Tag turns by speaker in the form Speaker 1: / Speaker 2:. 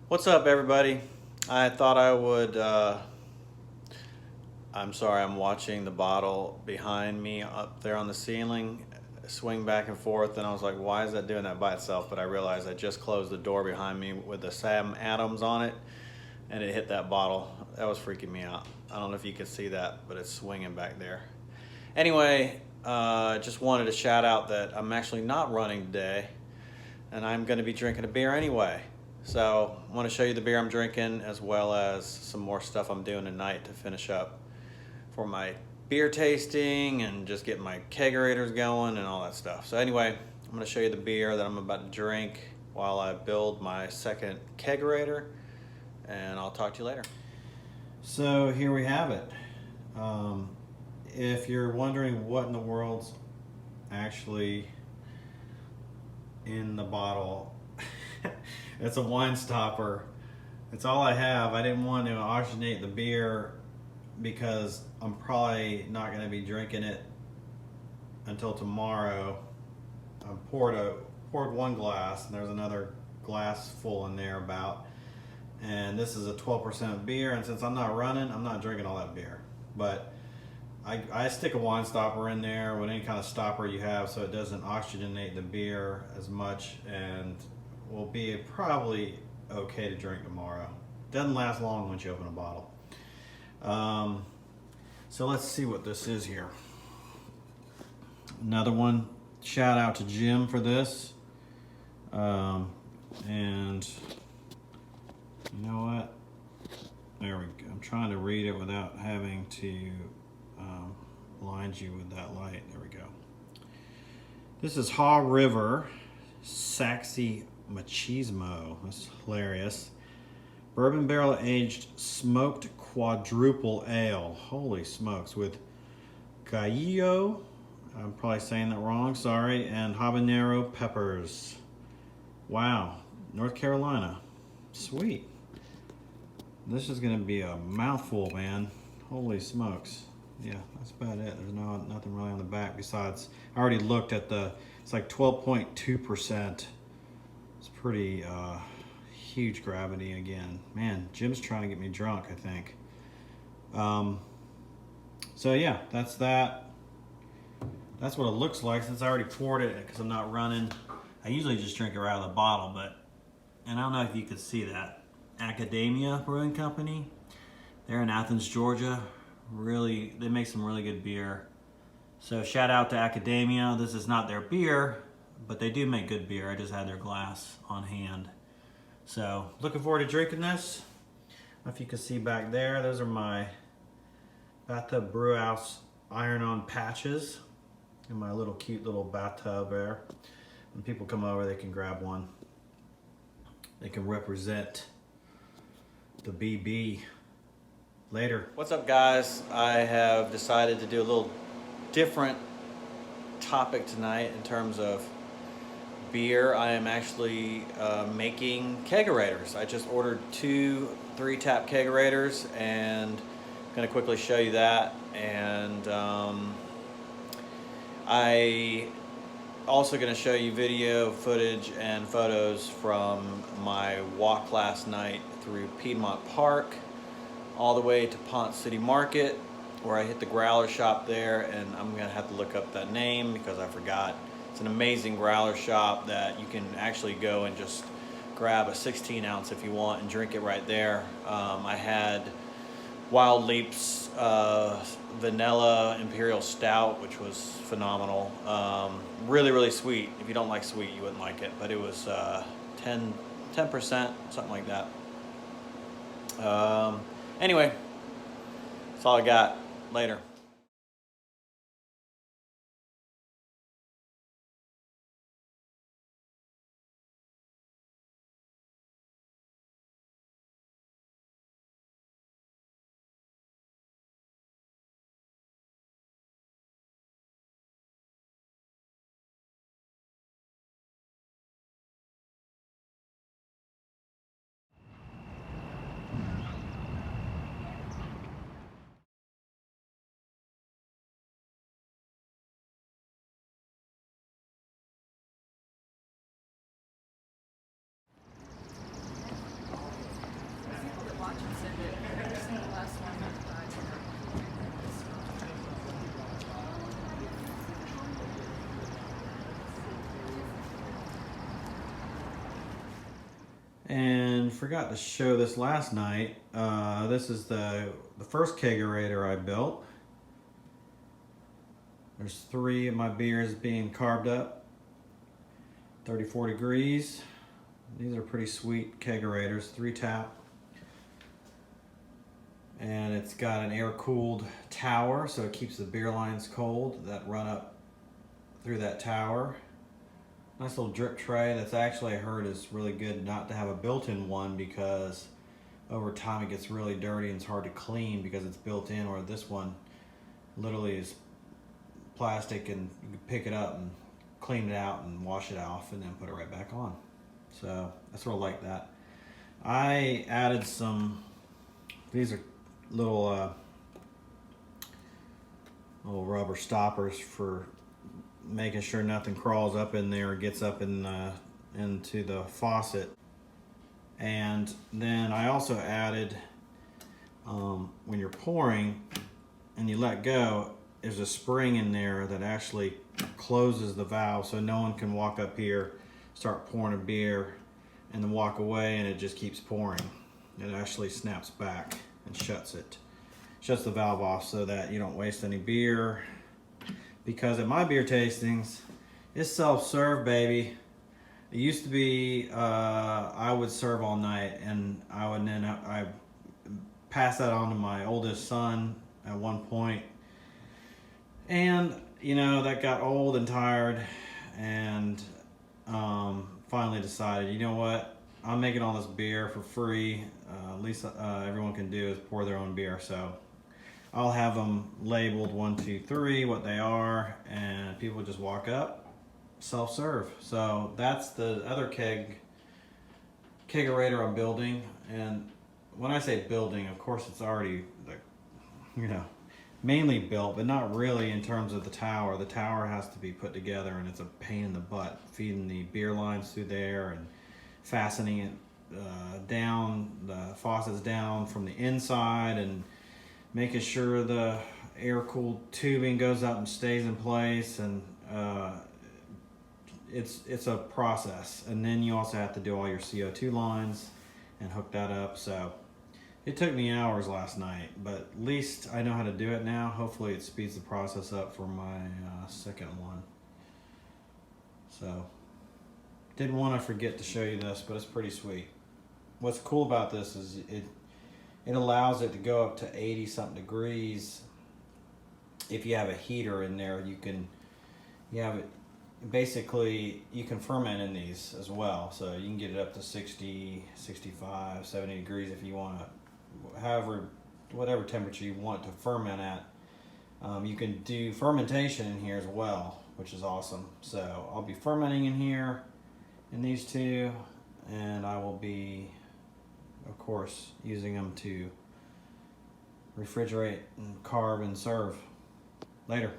Speaker 1: What's up, everybody? I thought I would. I'm sorry, I'm watching the bottle behind me up there on the ceiling swing back and forth, and I was like, why is that doing that by itself? But I realized I just closed the door behind me with the Sam Adams on it, and it hit that bottle. That was freaking me out. I don't know if you can see that, but it's swinging back there. Anyway, just wanted to shout out that I'm actually not running today, and I'm going to be drinking a beer anyway. So I want to show you the beer I'm drinking as well as some more stuff I'm doing tonight to finish up for my beer tasting and just getting my kegerators going and all that stuff. So anyway, I'm going to show you the beer that I'm about to drink while I build my second kegerator, and I'll talk to you later. So here we have it. If you're wondering what in the world's actually in the bottle, it's a wine stopper. It's all I have. I didn't want to oxygenate the beer because I'm probably not going to be drinking it until tomorrow. I poured one glass, and there's another glass full in there about. And this is a 12% beer, and since I'm not running, I'm not drinking all that beer. But I stick a wine stopper in there with any kind of stopper you have so it doesn't oxygenate the beer as much, and will be probably okay to drink tomorrow. Doesn't last long once you open a bottle. So let's see what this is here. Another one. Shout out to Jim for this. And you know what? There we go. I'm trying to read it without having to blind you with that light. There we go. This is Haw River Saxy Machismo. That's hilarious. Bourbon barrel aged smoked quadruple ale. Holy smokes. With Caillo, I'm probably saying that wrong, sorry, and habanero peppers. Wow. North Carolina. Sweet. This is going to be a mouthful, man. Holy smokes. Yeah, that's about it. There's nothing really on the back besides, I already looked at it's like 12.2%. It's pretty huge gravity again. Man, Jim's trying to get me drunk, I think. So yeah, that's that. That's what it looks like since I already poured it because I'm not running. I usually just drink it right out of the bottle, and I don't know if you could see that. Academia Brewing Company. They're in Athens, Georgia. Really, they make some really good beer. So shout out to Academia. This is not their beer, but they do make good beer. I just had their glass on hand. So looking forward to drinking this. I don't know if you can see back there, those are my Bathtub Brewhouse iron-on patches in my little cute little bathtub there. When people come over, they can grab one. They can represent the BB later. What's up, guys? I have decided to do a little different topic tonight in terms of beer. I am actually making kegerators. I just ordered 2 3-tap kegerators, and I'm going to quickly show you that. And I also going to show you video footage and photos from my walk last night through Piedmont Park all the way to Ponce City Market, where I hit the growler shop there, and I'm gonna have to look up that name because I forgot. It's an amazing growler shop that you can actually go and just grab a 16 ounce if you want and drink it right there. I had Wild Leap's Vanilla Imperial Stout, which was phenomenal. Really, really sweet. If you don't like sweet, you wouldn't like it, but it was 10%, something like that. Anyway, that's all I got. Later. And forgot to show this last night. This is the first kegerator I built. There's 3 of my beers being carved up, 34 degrees. These are pretty sweet kegerators, 3 tap. And it's got an air-cooled tower, so it keeps the beer lines cold that run up through that tower. Nice little drip tray that's actually, I heard, is really good not to have a built-in one, because over time it gets really dirty and it's hard to clean because it's built in, or this one literally is plastic and you can pick it up and clean it out and wash it off and then put it right back on. So I sort of like that. I added some, these are little rubber stoppers for making sure nothing crawls up in there or gets up in into the faucet. And then I also added, when you're pouring and you let go, there's a spring in there that actually closes the valve, so no one can walk up here, start pouring a beer, and then walk away and it just keeps pouring. It actually snaps back and shuts the valve off so that you don't waste any beer. Because at my beer tastings, it's self-serve, baby. It used to be I would serve all night, and I passed that on to my oldest son at one point. And you know, that got old and tired, and finally decided, you know what, I'm making all this beer for free. At least everyone can do is pour their own beer. So I'll have them labeled 1, 2, 3, what they are, and people just walk up, self-serve. So that's the other kegerator I'm building. And when I say building, of course it's already, mainly built, but not really in terms of the tower. The tower has to be put together, and it's a pain in the butt feeding the beer lines through there and fastening it down, the faucets down from the inside, and making sure the air-cooled tubing goes up and stays in place. And it's a process. And then you also have to do all your CO2 lines and hook that up. So it took me hours last night, but at least I know how to do it now. Hopefully it speeds the process up for my second one. So didn't want to forget to show you this, but it's pretty sweet. What's cool about this is it allows it to go up to 80 something degrees. If you have a heater in there, you can ferment in these as well. So you can get it up to 60, 65, 70 degrees if you want to, whatever temperature you want to ferment at. You can do fermentation in here as well, which is awesome. So I'll be fermenting in here in these two, and I will be, of course, using them to refrigerate and carve and serve later.